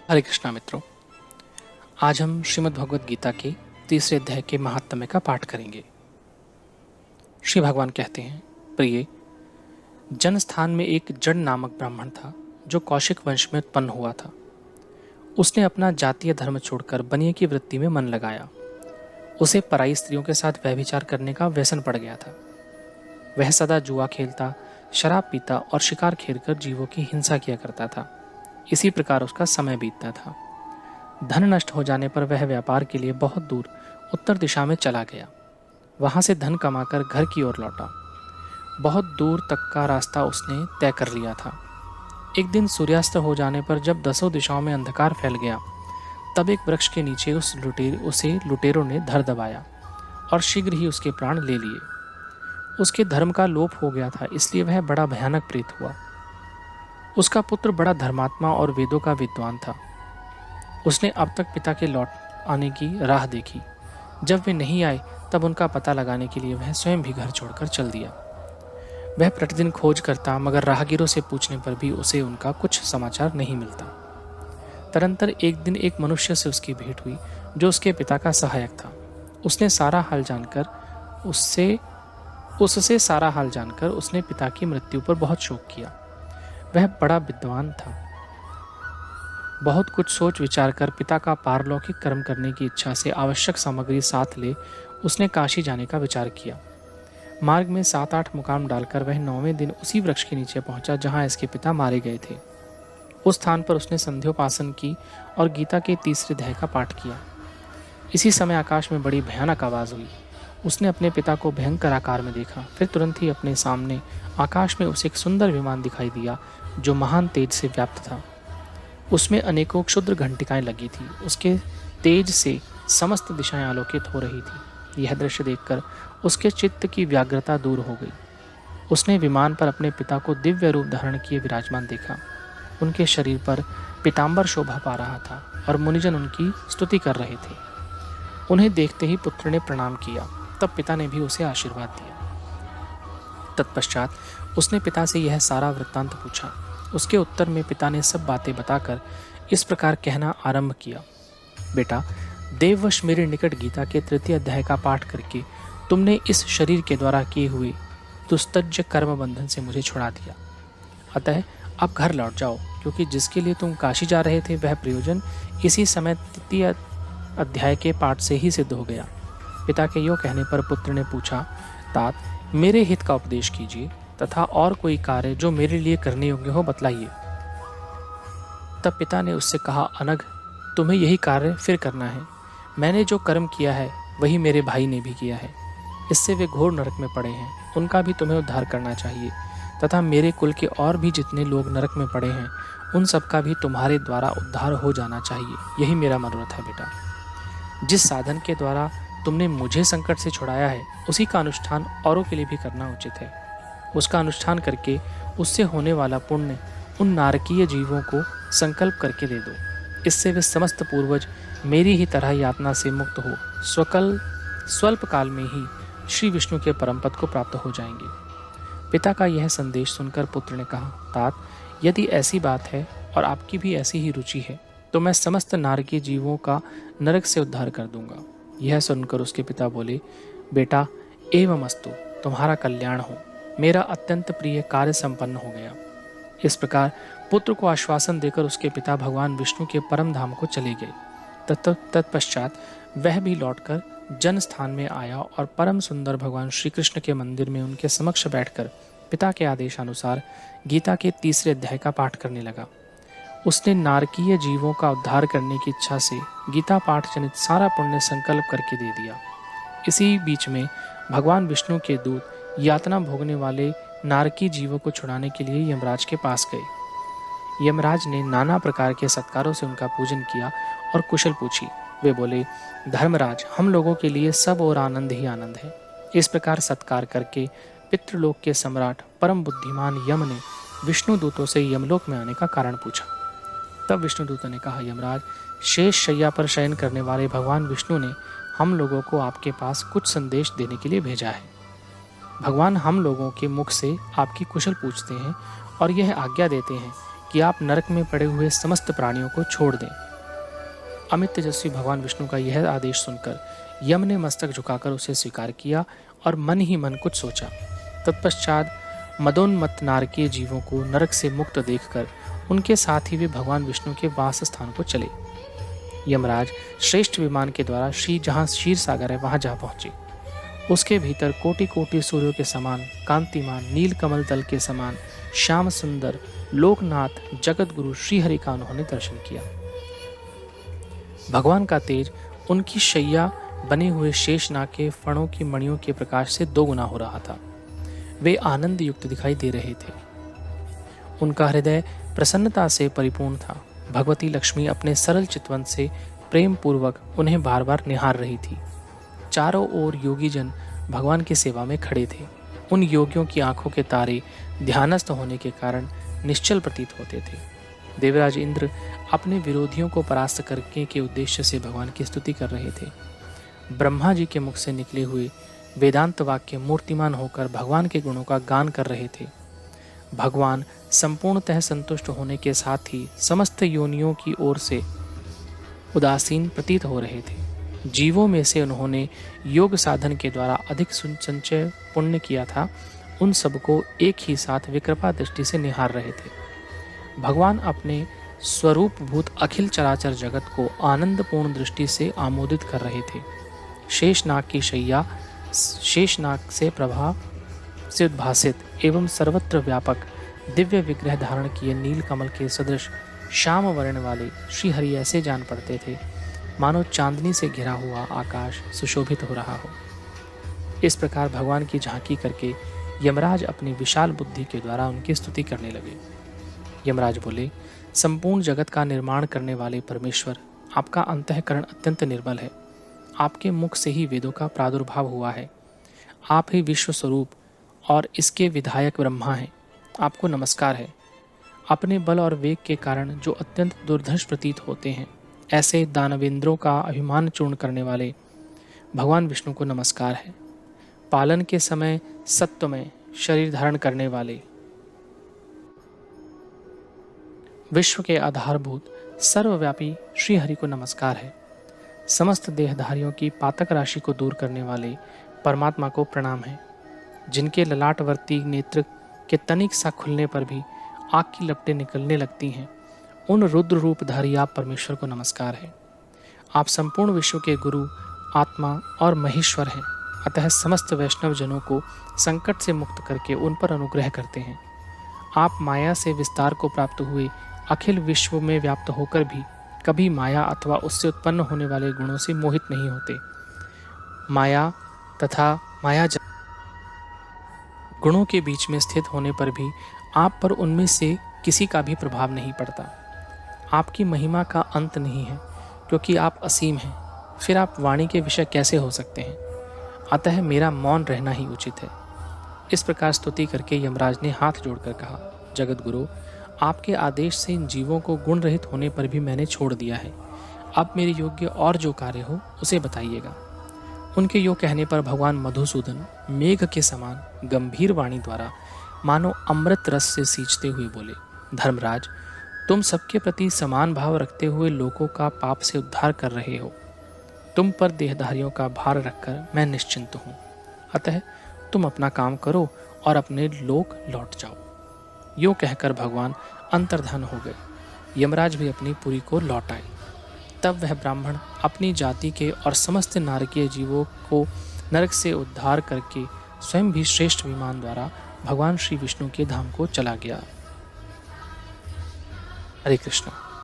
हरे कृष्णा मित्रों, आज हम श्रीमद् भगवद गीता के तीसरे अध्याय के महात्म्य का पाठ करेंगे। श्री भगवान कहते हैं, प्रिय, जनस्थान में एक जड़ नामक ब्राह्मण था जो कौशिक वंश में उत्पन्न हुआ था। उसने अपना जातीय धर्म छोड़कर बनिए की वृत्ति में मन लगाया। उसे पराई स्त्रियों के साथ व्यभिचार करने का व्यसन पड़ गया था। वह सदा जुआ खेलता, शराब पीता और शिकार खेलकर जीवों की हिंसा किया करता था। इसी प्रकार उसका समय बीतता था। धन नष्ट हो जाने पर वह व्यापार के लिए बहुत दूर उत्तर दिशा में चला गया। वहां से धन कमाकर घर की ओर लौटा। बहुत दूर तक का रास्ता उसने तय कर लिया था। एक दिन सूर्यास्त हो जाने पर जब दसों दिशाओं में अंधकार फैल गया, तब एक वृक्ष के नीचे उसे लुटेरों ने धर दबाया और शीघ्र ही उसके प्राण ले लिए। उसके धर्म का लोप हो गया था, इसलिए वह बड़ा भयानक प्रेत हुआ। उसका पुत्र बड़ा धर्मात्मा और वेदों का विद्वान था। उसने अब तक पिता के लौट आने की राह देखी। जब वे नहीं आए, तब उनका पता लगाने के लिए वह स्वयं भी घर छोड़कर चल दिया। वह प्रतिदिन खोज करता, मगर राहगीरों से पूछने पर भी उसे उनका कुछ समाचार नहीं मिलता। तदंतर एक दिन एक मनुष्य से उसकी भेंट हुई जो उसके पिता का सहायक था। उससे सारा हाल जानकर उसने पिता की मृत्यु पर बहुत शोक किया। वह बड़ा विद्वान था। बहुत कुछ सोच विचार कर पिता का पारलौकिक कर्म करने की इच्छा से आवश्यक सामग्री साथ ले उसने काशी जाने का विचार किया। मार्ग में 7-8 मुकाम डालकर वह 9वें दिन उसी वृक्ष के नीचे पहुंचा जहां इसके पिता मारे गए थे। उस स्थान पर उसने संध्योपासन की और गीता के तीसरे अध्याय का पाठ किया। इसी समय आकाश में बड़ी भयानक आवाज हुई। उसने अपने पिता को भयंकर आकार में देखा। फिर तुरंत ही अपने सामने आकाश में उसे एक सुंदर विमान दिखाई दिया जो महान तेज से व्याप्त था। उसमें अनेकों क्षुद्र घंटिकाएं लगी थी। उसके तेज से समस्त दिशाएं आलोकित हो रही थी। यह दृश्य देखकर उसके चित्त की व्याग्रता दूर हो गई। उसने विमान पर अपने पिता को दिव्य रूप धारण किए विराजमान देखा। उनके शरीर पर पीतांबर शोभा पा रहा था और मुनिजन उनकी स्तुति कर रहे थे। उन्हें देखते ही पुत्र ने प्रणाम किया। तब पिता ने भी उसे आशीर्वाद दिया। तत्पश्चात उसने पिता से यह सारा वृत्तांत पूछा। उसके उत्तर में पिता ने सब बातें बताकर इस प्रकार कहना आरंभ किया, बेटा, देववश मेरे निकट गीता के तृतीय अध्याय का पाठ करके तुमने इस शरीर के द्वारा किए हुए दुस्तज्य कर्म बंधन से मुझे छुड़ा दिया। अतः अब घर लौट जाओ, क्योंकि जिसके लिए तुम काशी जा रहे थे वह प्रयोजन इसी समय तृतीय अध्याय के पाठ से ही सिद्ध हो गया। पिता के यो कहने पर पुत्र ने पूछा, तात, मेरे हित का उपदेश कीजिए तथा और कोई कार्य जो मेरे लिए करने योग्य हो बतलाइए। तब पिता ने उससे कहा, अनघ, तुम्हें यही कार्य फिर करना है। मैंने जो कर्म किया है वही मेरे भाई ने भी किया है। इससे वे घोर नरक में पड़े हैं। उनका भी तुम्हें उद्धार करना चाहिए तथा मेरे कुल के और भी जितने लोग नरक में पड़े हैं उन सबका भी तुम्हारे द्वारा उद्धार हो जाना चाहिए। यही मेरा मनोरथ है बेटा। जिस साधन के द्वारा तुमने मुझे संकट से छुड़ाया है उसी का अनुष्ठान औरों के लिए भी करना उचित है। उसका अनुष्ठान करके उससे होने वाला पुण्य उन नारकीय जीवों को संकल्प करके दे दो। इससे वे समस्त पूर्वज मेरी ही तरह यातना से मुक्त हो स्वल्प काल में ही श्री विष्णु के परम पद को प्राप्त हो जाएंगे। पिता का यह संदेश सुनकर पुत्र ने कहा, तात, यदि ऐसी बात है और आपकी भी ऐसी ही रुचि है तो मैं समस्त नारकीय जीवों का नरक से उद्धार कर दूंगा। यह सुनकर उसके पिता बोले, बेटा, एवमस्तु, तुम्हारा कल्याण हो। मेरा अत्यंत प्रिय कार्य संपन्न हो गया। इस प्रकार पुत्र को आश्वासन देकर उसके पिता भगवान विष्णु के परम धाम को चले गए। तत्पश्चात वह भी लौटकर जन स्थान में आया और परम सुंदर भगवान श्री कृष्ण के मंदिर में उनके समक्ष बैठकर पिता के आदेशानुसार गीता के तीसरे अध्याय का पाठ करने लगा। उसने नारकीय जीवों का उद्धार करने की इच्छा से गीता पाठ जनित सारा पुण्य संकल्प करके दे दिया। इसी बीच में भगवान विष्णु के दूत यातना भोगने वाले नारकी जीवों को छुड़ाने के लिए यमराज के पास गए। यमराज ने नाना प्रकार के सत्कारों से उनका पूजन किया और कुशल पूछी। वे बोले, धर्मराज, हम लोगों के लिए सब और आनंद ही आनंद है। इस प्रकार सत्कार करके पितृलोक के सम्राट परम बुद्धिमान यम ने विष्णु दूतों से यमलोक में आने का कारण पूछा। तब विष्णु दूतों ने कहा, यमराज, शेष शैया पर शयन करने वाले भगवान विष्णु ने हम लोगों को आपके पास कुछ संदेश देने के लिए भेजा है। भगवान हम लोगों के मुख से आपकी कुशल पूछते हैं और यह आज्ञा देते हैं कि आप नरक में पड़े हुए समस्त प्राणियों को छोड़ दें। अमित तेजस्वी भगवान विष्णु का यह आदेश सुनकर यम ने मस्तक झुकाकर उसे स्वीकार किया और मन ही मन कुछ सोचा। तत्पश्चात मदोन्मत्त नारकीय जीवों को नरक से मुक्त देखकर उनके साथ ही वे भगवान विष्णु के वास स्थान को चले। यमराज श्रेष्ठ विमान के द्वारा जहां क्षीर सागर है वहां जा पहुंचे। उसके भीतर कोटि कोटि सूर्यों के समान कांतिमान, नील कमल दल के समान श्याम सुंदर लोकनाथ जगत गुरु श्रीहरि का उन्होंने दर्शन किया। भगवान का तेज उनकी शैया बने हुए शेषनाग के फणों की मणियों के प्रकाश से 2 गुना हो रहा था। वे आनंद युक्त दिखाई दे रहे थे। उनका हृदय प्रसन्नता से परिपूर्ण था। भगवती लक्ष्मी अपने सरल चितवन से प्रेम पूर्वक उन्हें बार बार निहार रही थी। चारों ओर योगी जन भगवान की सेवा में खड़े थे। उन योगियों की आंखों के तारे ध्यानस्थ होने के कारण निश्चल प्रतीत होते थे। देवराज इंद्र अपने विरोधियों को परास्त करने के उद्देश्य से भगवान की स्तुति कर रहे थे। ब्रह्मा जी के मुख से निकले हुए वेदांत वाक्य मूर्तिमान होकर भगवान के गुणों का गान कर रहे थे। भगवान संपूर्णतः संतुष्ट होने के साथ ही समस्त योनियों की ओर से उदासीन प्रतीत हो रहे थे। जीवों में से उन्होंने योग साधन के द्वारा अधिक संचय पुण्य किया था, उन सबको एक ही साथ वे कृपा दृष्टि से निहार रहे थे। भगवान अपने स्वरूप भूत अखिल चराचर जगत को आनंदपूर्ण दृष्टि से आमोदित कर रहे थे। शेषनाग की शैया शेषनाग से प्रभा से उद्भासित एवं सर्वत्र व्यापक दिव्य विग्रह धारण किए नील कमल के सदृश श्याम वर्ण वाले श्री हरि ऐसे जान पड़ते थे मानो चांदनी से घिरा हुआ आकाश सुशोभित हो रहा हो। इस प्रकार भगवान की झांकी करके यमराज अपनी विशाल बुद्धि के द्वारा उनकी स्तुति करने लगे। यमराज बोले, संपूर्ण जगत का निर्माण करने वाले परमेश्वर, आपका अंतःकरण अत्यंत निर्मल है। आपके मुख से ही वेदों का प्रादुर्भाव हुआ है। आप ही विश्व स्वरूप और इसके विधायक ब्रह्मा हैं। आपको नमस्कार है। अपने बल और वेग के कारण जो अत्यंत दुर्धर्ष प्रतीत होते हैं, ऐसे दानवेंद्रों का अभिमान चूर्ण करने वाले भगवान विष्णु को नमस्कार है। पालन के समय सत्वमय शरीर धारण करने वाले, विश्व के आधारभूत सर्वव्यापी श्री हरि को नमस्कार है। समस्त देहधारियों की पातक राशि को दूर करने वाले परमात्मा को प्रणाम है। जिनके ललाटवर्ती नेत्र के तनिक सा खुलने पर भी आग की लपटें निकलने लगती हैं, उन रुद्र रूपधारी आप परमेश्वर को नमस्कार है। आप संपूर्ण विश्व के गुरु, आत्मा और महेश्वर हैं। अतः समस्त वैष्णव जनों को संकट से मुक्त करके उन पर अनुग्रह करते हैं। आप माया से विस्तार को प्राप्त हुए अखिल विश्व में व्याप्त होकर भी कभी माया अथवा उससे उत्पन्न होने वाले गुणों से मोहित नहीं होते। माया तथा माया गुणों के बीच में स्थित होने पर भी आप पर उनमें से किसी का भी प्रभाव नहीं पड़ता। आपकी महिमा का अंत नहीं है, क्योंकि आप असीम हैं। फिर आप वाणी के विषय कैसे हो सकते हैं? अतः मेरा मौन रहना ही उचित है। इस प्रकार स्तुति करके यमराज ने हाथ जोड़कर कहा, जगत गुरु, आपके आदेश से इन जीवों को गुण रहित होने पर भी मैंने छोड़ दिया है। अब मेरे योग्य और जो कार्य हो उसे बताइएगा। उनके यो कहने पर भगवान मधुसूदन मेघ के समान गंभीर वाणी द्वारा मानो अमृत रस से सींचते हुए बोले, धर्मराज, तुम सबके प्रति समान भाव रखते हुए लोगों का पाप से उद्धार कर रहे हो। तुम पर देहधारियों का भार रखकर मैं निश्चिंत हूँ। अतः तुम अपना काम करो और अपने लोक लौट जाओ। यो कहकर भगवान अंतर्धान हो गए। यमराज भी अपनी पुरी को लौट आए। तब वह ब्राह्मण अपनी जाति के और समस्त नारकीय जीवों को नरक से उद्धार करके स्वयं भी श्रेष्ठ विमान द्वारा भगवान श्री विष्णु के धाम को चला गया। हरे कृष्ण।